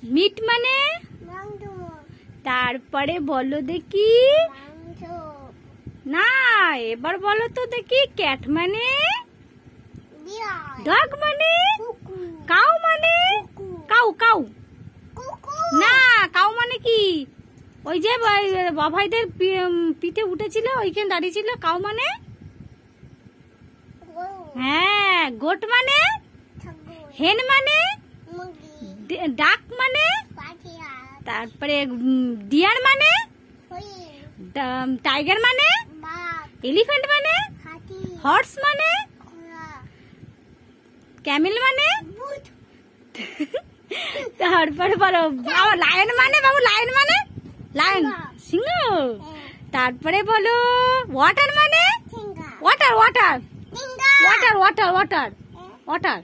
Meet মানে তারপরে বলো দেখি না, এবার বলো তো দেখি। ক্যাট মানে ডগ মানে কাউ মানে কাউ কাউ না, কাউ মানে কি? ওই যে বাবাইদের পিঠে উঠেছিল ওইখানে দাঁড়িয়ে ছিল। কাউ মানে হ্যাঁ। গোট মানে হেন মানে ডাক মানে তারপরে ডিয়ার মানে টাইগার মানে এলিফ্যান্ট মানে হর্স মানে ক্যামেল মানে তারপরে বলো লায়ন মানে বাবু, লায়ন মানে লায়ন সিংহ। তারপরে বলো ওয়াটার মানে water water water water water water